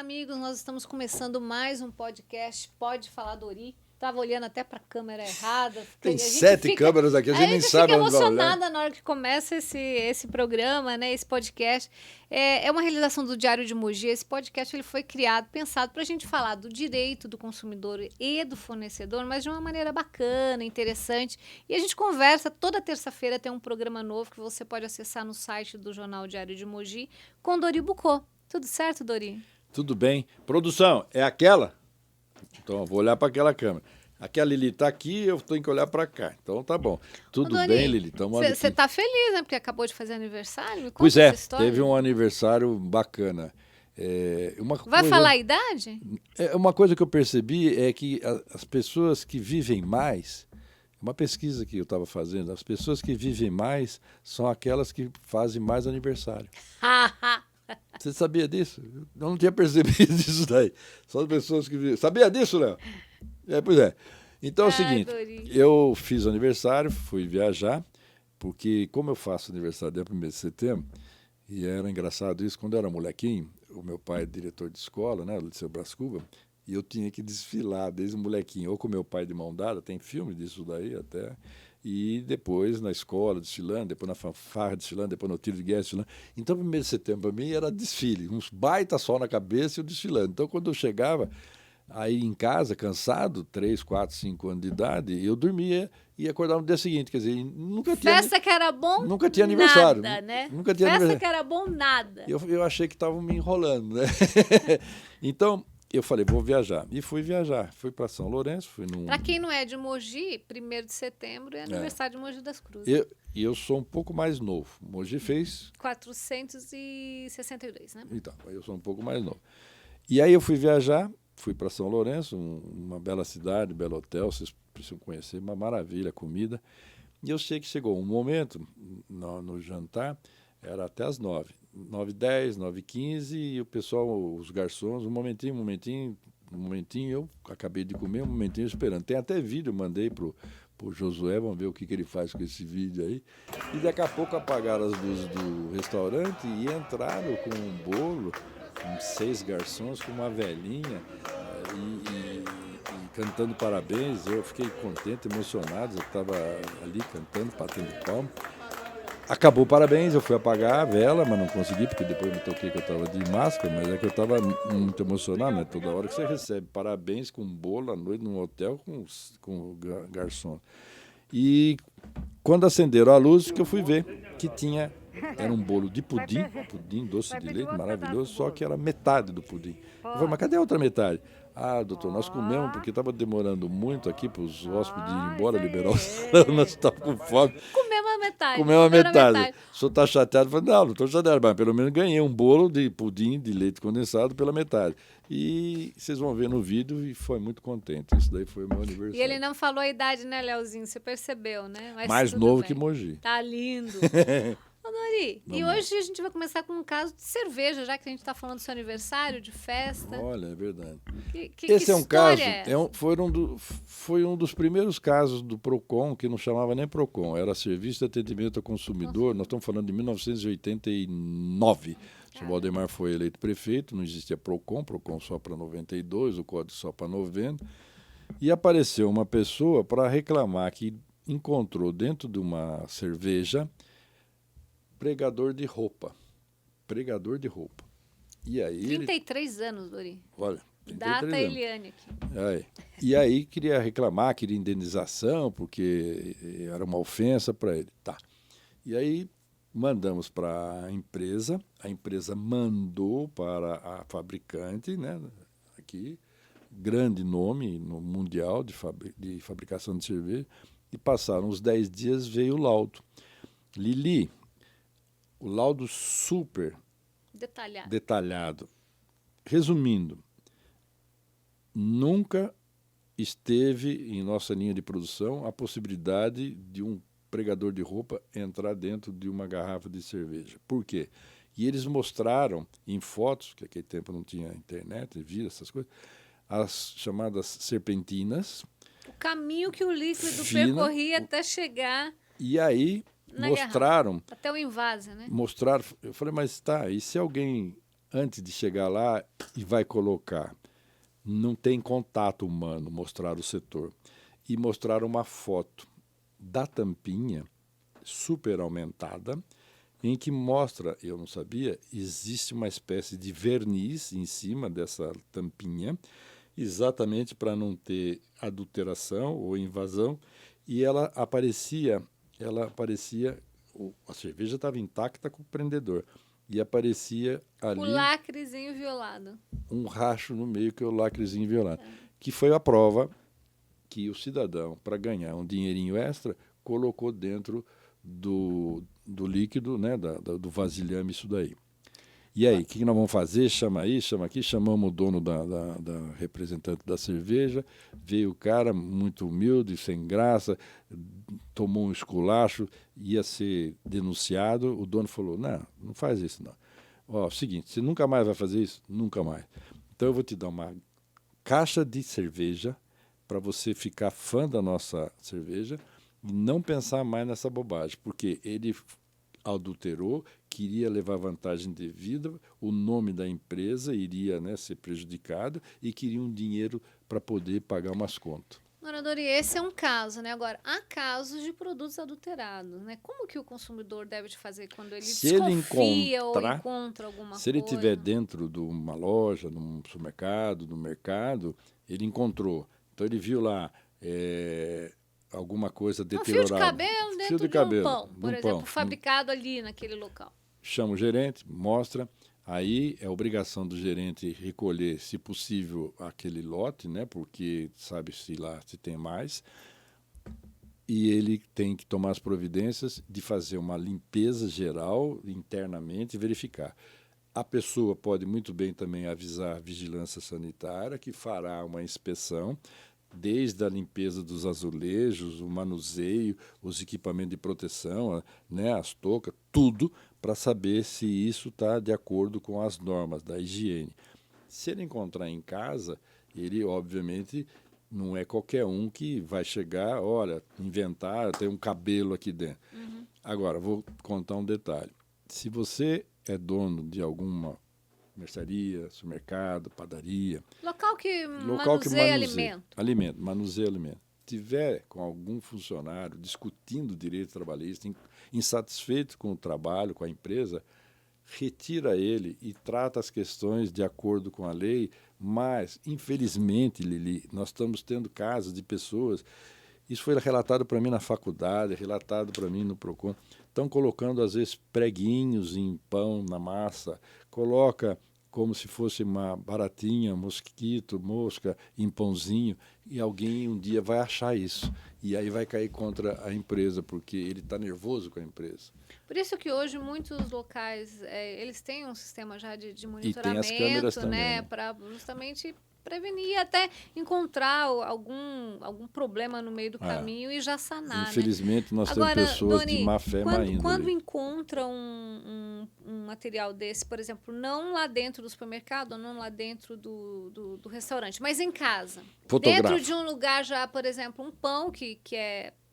amigos, nós estamos começando mais um podcast Pode Falar Dori. Estava olhando até para a câmera errada. Tem 7 câmeras aqui, a gente nem sabe onde vai olhar. Eu fico emocionada na hora que começa esse programa, né, esse podcast. É uma realização do Diário de Mogi. Esse podcast ele foi criado, pensado para a gente falar do direito do consumidor e do fornecedor, mas de uma maneira bacana, interessante. E a gente conversa, toda terça-feira tem um programa novo que você pode acessar no site do Jornal Diário de Mogi com Dori Bucô. Tudo certo, Dori? Tudo bem. Produção, é aquela? Então, eu vou olhar para aquela câmera. Aqui a Lili está aqui, eu tenho que olhar para cá. Então, tá bom. Tudo Dori, bem, Lili? Você está feliz, né? Porque acabou de fazer aniversário? Me conta pois essa história. Teve um aniversário bacana. Vai falar a idade? Uma coisa que eu percebi é que as pessoas que vivem mais, uma pesquisa que eu estava fazendo, as pessoas que vivem mais são aquelas que fazem mais aniversário. Você sabia disso? Eu não tinha percebido isso daí. Só as pessoas que vivem. Sabia disso, Léo? Pois é. Então é o seguinte, Dori. eu fiz aniversário, fui viajar, porque como eu faço aniversário dia 1º de setembro, e era engraçado isso, quando eu era molequinho, o meu pai é diretor de escola, né, do Liceu Brás Cubas, e eu tinha que desfilar desde molequinho, ou com meu pai de mão dada, tem filme disso daí até, e depois na escola desfilando, depois na fanfarra desfilando, depois no tiro de guerra desfilando. Então, 1º de setembro para mim era desfile, uns baita sol na cabeça e eu desfilando. Então, quando eu chegava aí em casa, cansado, 3, 4, 5 anos de idade, eu dormia e acordava no dia seguinte. Quer dizer, nunca tinha... Festa que era bom, nunca tinha aniversário. Nada, né? Nunca tinha Festa aniversário. que era bom, nada. Eu achei que estavam me enrolando, né? Então, eu falei, vou viajar. E fui viajar. Fui para São Lourenço, fui num... Para quem não é de Mogi, 1º de setembro é aniversário de Mogi das Cruzes. Eu sou um pouco mais novo. Mogi fez... 462, né? Então, eu sou um pouco mais novo. E aí eu fui viajar, fui para São Lourenço, uma bela cidade, belo hotel, vocês precisam conhecer, uma maravilha, comida. E eu sei que chegou um momento, no jantar, era até às 9. 9h10, 9h15, e o pessoal, os garçons, um momentinho, eu acabei de comer, um momentinho esperando. Tem até vídeo, mandei pro Josué, vamos ver o que ele faz com esse vídeo aí. E daqui a pouco apagaram as luzes do restaurante e entraram com um bolo, com 6 garçons, com uma velhinha, e cantando parabéns. Eu fiquei contente, emocionado, eu estava ali cantando, batendo palma. Acabou o parabéns, eu fui apagar a vela, mas não consegui, porque depois me toquei que eu estava de máscara, mas é que eu estava muito emocionado, né? Toda hora que você recebe parabéns com bolo à noite num hotel com garçom. E quando acenderam a luz, que eu fui ver que era um bolo de pudim doce de leite, maravilhoso, só que era metade do pudim. Eu falei, mas cadê a outra metade? Ah, doutor, nós comemos porque estava demorando muito aqui para os hóspedes irem embora, liberar o salão, nós estávamos com fome. Comemos a metade. Comeu a metade. O senhor está chateado? Eu falei, não estou chateado, mas pelo menos ganhei um bolo de pudim de leite condensado pela metade. E vocês vão ver no vídeo e foi muito contente. Isso daí foi o meu aniversário. E ele não falou a idade, né, Leozinho? Você percebeu, né? Mas mais novo que Mogi. Tá lindo. Ô, Dori, e hoje a gente vai começar com um caso de cerveja, já que a gente está falando do seu aniversário, de festa. Olha, é verdade. Esse é um caso, foi um dos primeiros casos do PROCON, que não chamava nem PROCON, era Serviço de Atendimento ao Consumidor. Nós estamos falando de 1989. O Valdemar foi eleito prefeito, não existia PROCON só para 92, o Código só para 90. E apareceu uma pessoa para reclamar que encontrou dentro de uma cerveja pregador de roupa. E aí 33 anos, Dori. Olha, 33 Data anos. Eliane aqui. E aí queria reclamar, queria indenização, porque era uma ofensa para ele. Tá. E aí mandamos para a empresa mandou para a fabricante, né, aqui, grande nome no mundial de fabricação de cerveja, e passaram uns 10 dias, veio o laudo. Lili, o laudo super detalhado. Resumindo, nunca esteve em nossa linha de produção a possibilidade de um pregador de roupa entrar dentro de uma garrafa de cerveja. Por quê? E eles mostraram em fotos, que naquele tempo não tinha internet, vira essas coisas, as chamadas serpentinas. O caminho que o líquido percorria até chegar... E aí mostraram... Até o invase, né? Mostraram, eu falei, mas tá, e se alguém antes de chegar lá e vai colocar. Não tem contato humano, mostrar o setor. E mostrar uma foto da tampinha super aumentada, em que mostra, eu não sabia, existe uma espécie de verniz em cima dessa tampinha, exatamente para não ter adulteração ou invasão, e a cerveja estava intacta com o prendedor, e aparecia ali O lacrezinho violado. um racho no meio, que é o lacrezinho violado, que foi a prova que o cidadão, para ganhar um dinheirinho extra, colocou dentro do líquido, né, do vasilhame, isso daí. E aí, o que nós vamos fazer? Chama aí, chama aqui, chamamos o dono da representante da cerveja, veio o cara muito humilde, sem graça, tomou um esculacho, ia ser denunciado, o dono falou, não faz isso não. Ó, seguinte, você nunca mais vai fazer isso? Nunca mais. Então eu vou te dar uma caixa de cerveja para você ficar fã da nossa cerveja e não pensar mais nessa bobagem, porque ele adulterou, queria levar vantagem devida, o nome da empresa iria, né, ser prejudicado e queria um dinheiro para poder pagar umas contas. Morador, e esse é um caso, né? Agora, há casos de produtos adulterados, né? Como que o consumidor deve fazer quando ele desconfia ou encontra alguma coisa? Se ele estiver dentro de uma loja, num supermercado, no mercado, ele encontrou. Então ele viu lá alguma coisa deteriorada. Um fio de cabelo dentro de um pão, por exemplo, fabricado ali naquele local. Chama o gerente, mostra. Aí é obrigação do gerente recolher, se possível, aquele lote, né? Porque sabe-se lá se tem mais. E ele tem que tomar as providências de fazer uma limpeza geral internamente e verificar. A pessoa pode muito bem também avisar a vigilância sanitária, que fará uma inspeção, desde a limpeza dos azulejos, o manuseio, os equipamentos de proteção, né, as toucas, tudo, para saber se isso está de acordo com as normas da higiene. Se ele encontrar em casa, ele, obviamente, não é qualquer um que vai chegar, olha, inventar, tem um cabelo aqui dentro. Uhum. Agora, vou contar um detalhe. Se você é dono de alguma mercearia, supermercado, padaria... Local que manuseia alimento. Tiver com algum funcionário discutindo direito trabalhista, insatisfeito com o trabalho, com a empresa, retira ele e trata as questões de acordo com a lei, mas, infelizmente, Lili, nós estamos tendo casos de pessoas, isso foi relatado para mim na faculdade, relatado para mim no Procon, estão colocando, às vezes, preguinhos em pão, na massa, coloca como se fosse uma baratinha, mosquito, mosca, em pãozinho, e alguém um dia vai achar isso. E aí vai cair contra a empresa, porque ele está nervoso com a empresa. Por isso que hoje muitos locais, eles têm um sistema já de monitoramento, e tem as câmeras também, né? Para justamente prevenir e até encontrar algum problema no meio do caminho e já sanar. Infelizmente, nós temos pessoas de má fé, má índole. Quando encontra um material desse, por exemplo, não lá dentro do supermercado, não lá dentro do restaurante, mas em casa. Dentro de um lugar já, por exemplo, um pão que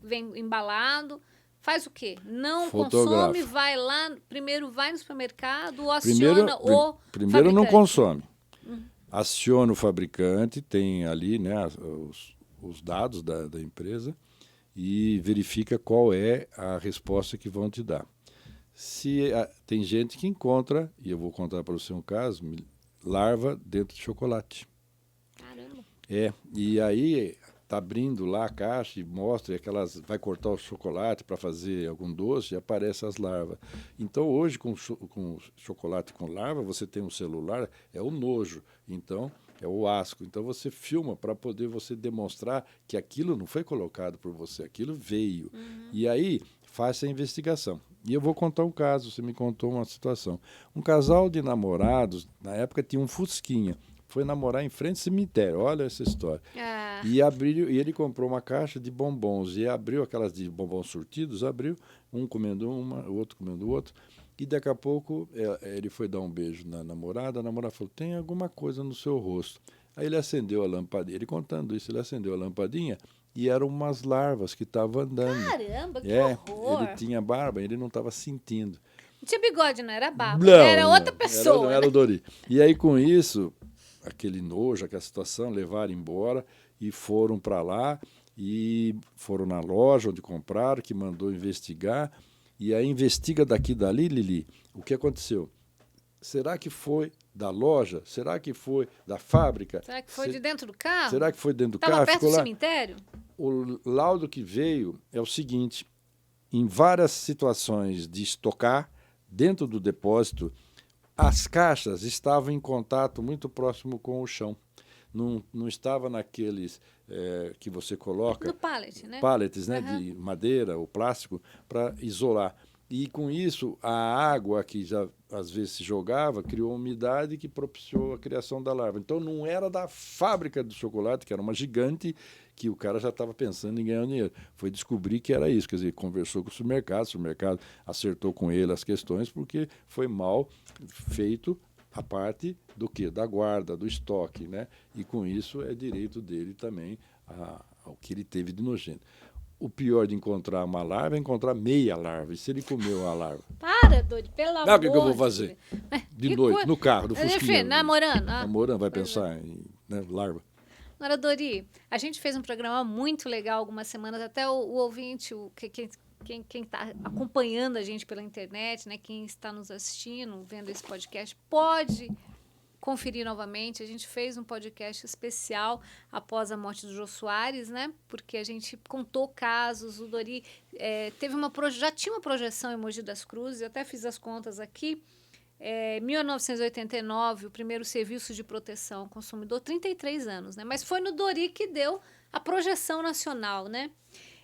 vem embalado, faz o quê? Não consome, vai lá, primeiro vai no supermercado ou aciona o Primeiro não consome. Aciona o fabricante, tem ali, né, os dados da empresa e verifica qual é a resposta que vão te dar. Tem gente que encontra, e eu vou contar para você um caso, larva dentro de chocolate. Caramba! E aí está abrindo lá a caixa e mostra, vai cortar o chocolate para fazer algum doce e aparecem as larvas. Então, hoje, com chocolate com larva, você tem um celular, é o nojo, então é o asco. Então, você filma para poder você demonstrar que aquilo não foi colocado por você, aquilo veio. Uhum. E aí, faz a investigação. E eu vou contar um caso, você me contou uma situação. Um casal de namorados, na época, tinha um Fusquinha. Foi namorar em frente ao cemitério, olha essa história. E ele comprou uma caixa de bombons, e abriu aquelas de bombons surtidos, um comendo uma, o outro comendo o outro, e daqui a pouco ele foi dar um beijo na namorada, a namorada falou, tem alguma coisa no seu rosto. Aí ele acendeu a lampadinha, ele contando isso, ele acendeu a lampadinha, e eram umas larvas que estavam andando. Caramba, que horror! Ele tinha barba, ele não estava sentindo. Tinha bigode, não era barba. Não, Era outra pessoa. Não era o Dori. E aí, com isso, aquele nojo, aquela situação, levaram embora e foram para lá e foram na loja onde compraram, que mandou investigar. E aí investiga daqui e dali, Lili, o que aconteceu. Será que foi da loja? Será que foi da fábrica? Será que foi de dentro do carro? Será que foi dentro do carro? Estava perto Ficou do lá. cemitério? O laudo que veio é o seguinte, em várias situações de estocar dentro do depósito, as caixas estavam em contato muito próximo com o chão. Não estava naqueles que você coloca... No pallet, né? Pallets, né, de madeira ou plástico, para isolar. E, com isso, a água que já às vezes se jogava criou umidade que propiciou a criação da larva. Então, não era da fábrica do chocolate, que era uma gigante, que o cara já estava pensando em ganhar dinheiro. Foi descobrir que era isso. Quer dizer, conversou com o supermercado acertou com ele as questões, porque foi mal feito a parte do quê? Da guarda, do estoque, né? E, com isso, é direito dele também ao que ele teve de nojento. O pior de encontrar uma larva é encontrar meia larva. E se ele comeu a larva? Para, Dori, pelo amor de Deus. O que eu vou fazer? De noite, no carro, no fusquinha. Namorando. Namorando, vai pensar em larva. Agora, Dori, a gente fez um programa muito legal algumas semanas, até o ouvinte, quem está acompanhando a gente pela internet, né, quem está nos assistindo, vendo esse podcast, pode conferir novamente. A gente fez um podcast especial após a morte do Jô Soares, né? Porque a gente contou casos. O Dori já tinha uma projeção em Mogi das Cruzes, eu até fiz as contas aqui. 1989, o primeiro serviço de proteção ao consumidor, 33 anos, né? Mas foi no Dori que deu a projeção nacional, né?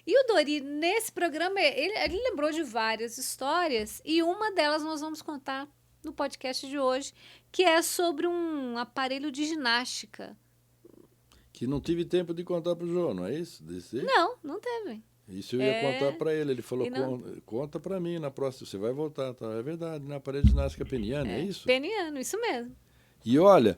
E o Dori, nesse programa, ele lembrou de várias histórias e uma delas nós vamos contar no podcast de hoje, que é sobre um aparelho de ginástica. Que não tive tempo de contar para o João, não é isso? Não teve. Isso eu ia contar para ele. Ele falou, conta para mim na próxima, você vai voltar. Tá? É verdade, na aparelho de ginástica peniana, é isso? Peniano, isso mesmo. E olha,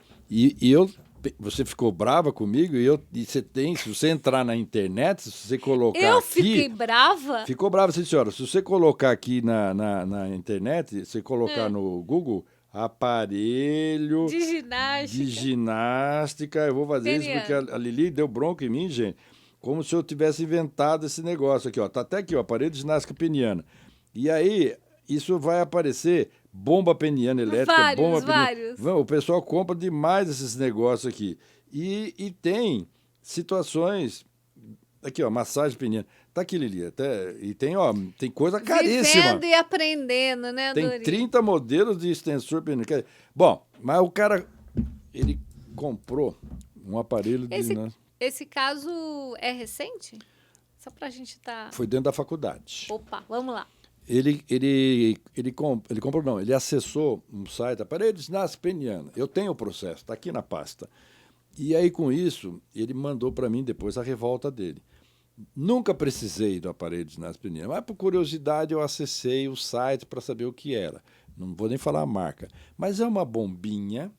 você ficou brava comigo se você entrar na internet, se você colocar eu aqui... fiquei brava? Ficou brava, sim, senhora. Se você colocar aqui na internet, você colocar no Google, aparelho de ginástica, eu vou fazer isso porque a Lili deu bronca em mim, gente, como se eu tivesse inventado esse negócio aqui, ó. Tá até aqui, ó, aparelho de ginástica peniana. E aí, isso vai aparecer... Bomba peniana elétrica, vários. O pessoal compra demais esses negócios aqui. E tem situações... Aqui, ó, massagem peniana. Tá aqui, Lili. Tem coisa caríssima. Vivendo e aprendendo, né, Tem Dori? 30 modelos de extensor peniano. Bom, mas o cara, ele comprou um aparelho de... Esse caso é recente? Só pra gente estar... Foi dentro da faculdade. Opa, vamos lá. Ele comprou, não, ele acessou um site, aparelho de ginástica peniana. Eu tenho o processo, está aqui na pasta. E aí, com isso, ele mandou para mim depois a revolta dele. Nunca precisei do aparelho de ginástica peniana, mas por curiosidade eu acessei o site para saber o que era. Não vou nem falar a marca. Mas é uma bombinha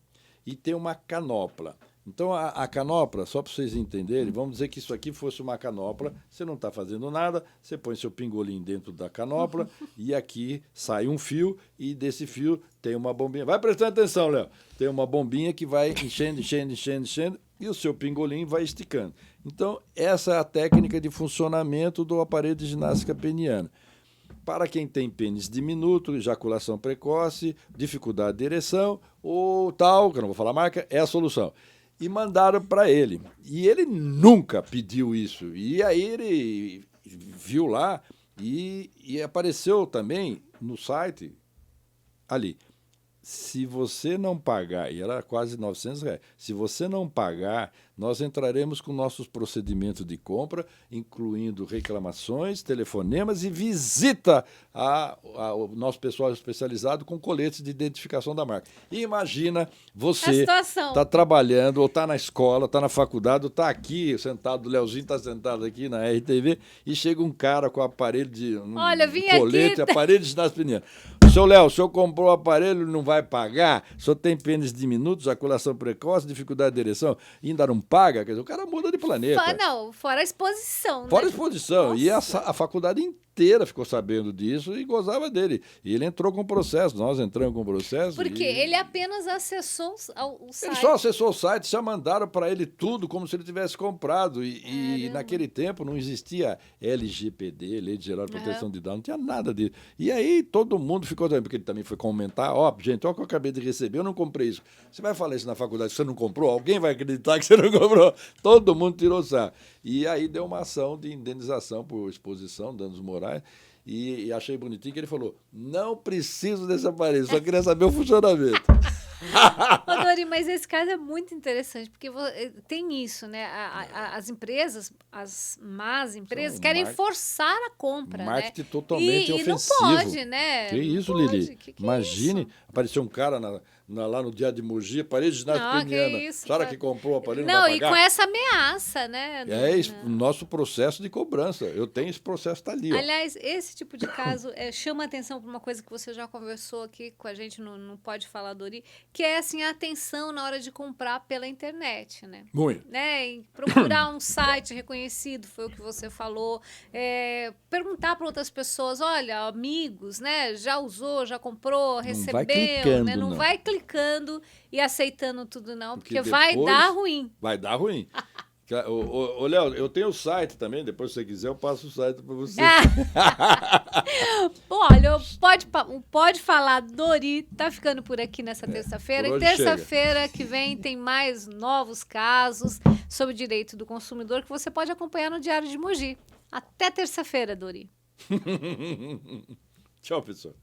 e tem uma canopla. Então, a canopla, só para vocês entenderem, vamos dizer que isso aqui fosse uma canopla, você não está fazendo nada, você põe seu pingolim dentro da canopla e aqui sai um fio e desse fio tem uma bombinha. Vai prestando atenção, Léo. Tem uma bombinha que vai enchendo e o seu pingolim vai esticando. Então, essa é a técnica de funcionamento do aparelho de ginástica peniana. Para quem tem pênis diminuto, ejaculação precoce, dificuldade de ereção ou tal, que eu não vou falar a marca, é a solução. E mandaram para ele. E ele nunca pediu isso. E aí ele viu lá e apareceu também no site ali. Se você não pagar, e era quase R$900, se você não pagar, nós entraremos com nossos procedimentos de compra, incluindo reclamações, telefonemas e visita ao nosso pessoal especializado com coletes de identificação da marca. E imagina você está trabalhando, ou está na escola, está na faculdade, ou está aqui sentado, o Leozinho está sentado aqui na RTV, e chega um cara com aparelho de colete, aparelho de ginástica peniana. Seu Léo, o senhor comprou o aparelho, não vai pagar? O senhor tem pênis diminuto, ejaculação precoce, dificuldade de ereção, ainda não paga? Quer dizer, o cara muda de planeta. Fora a exposição. Fora a exposição. Nossa. E a faculdade inteira ficou sabendo disso e gozava dele. E ele entrou com processo, nós entramos com processo. Porque ele apenas acessou o site. Ele só acessou o site, já mandaram para ele tudo como se ele tivesse comprado. E naquele tempo não existia LGPD, Lei Geral de Proteção de Dados, não tinha nada disso. E aí todo mundo ficou, porque ele também foi comentar, gente, olha o que eu acabei de receber, eu não comprei isso. Você vai falar isso na faculdade, você não comprou? Alguém vai acreditar que você não comprou? Todo mundo tirou sarro. E aí deu uma ação de indenização por exposição, danos morais, e achei bonitinho que ele falou, não preciso desse aparelho, só queria saber o funcionamento. Ô, Dori, mas esse caso é muito interessante, porque tem isso, né? As empresas, as más empresas, querem forçar a compra, marketing né? totalmente ofensivo. E não pode, né? Que isso, não pode. Lili? Imagine, isso? Apareceu um cara lá no dia de Mogi, parede de ginásio peniana. A senhora que comprou o aparelho não vai pagar? E com essa ameaça, né? O nosso processo de cobrança. Eu tenho esse processo, está ali. Aliás, esse tipo de caso chama atenção para uma coisa que você já conversou aqui com a gente no Pode Falar, Dori, que é assim, a atenção na hora de comprar pela internet, né? Muito. Né? Em procurar um site reconhecido, foi o que você falou. Perguntar para outras pessoas, olha, amigos, né? Já usou, já comprou, recebeu, né? Não vai clicando e aceitando tudo, não, porque vai dar ruim. Vai dar ruim. Ô, Léo, eu tenho o site também, depois se você quiser eu passo o site para você. Olha, Pode Falar, Dori, tá ficando por aqui nessa terça-feira. E terça-feira que vem tem mais novos casos sobre direito do consumidor que você pode acompanhar no Diário de Mogi. Até terça-feira, Dori. Tchau, pessoal.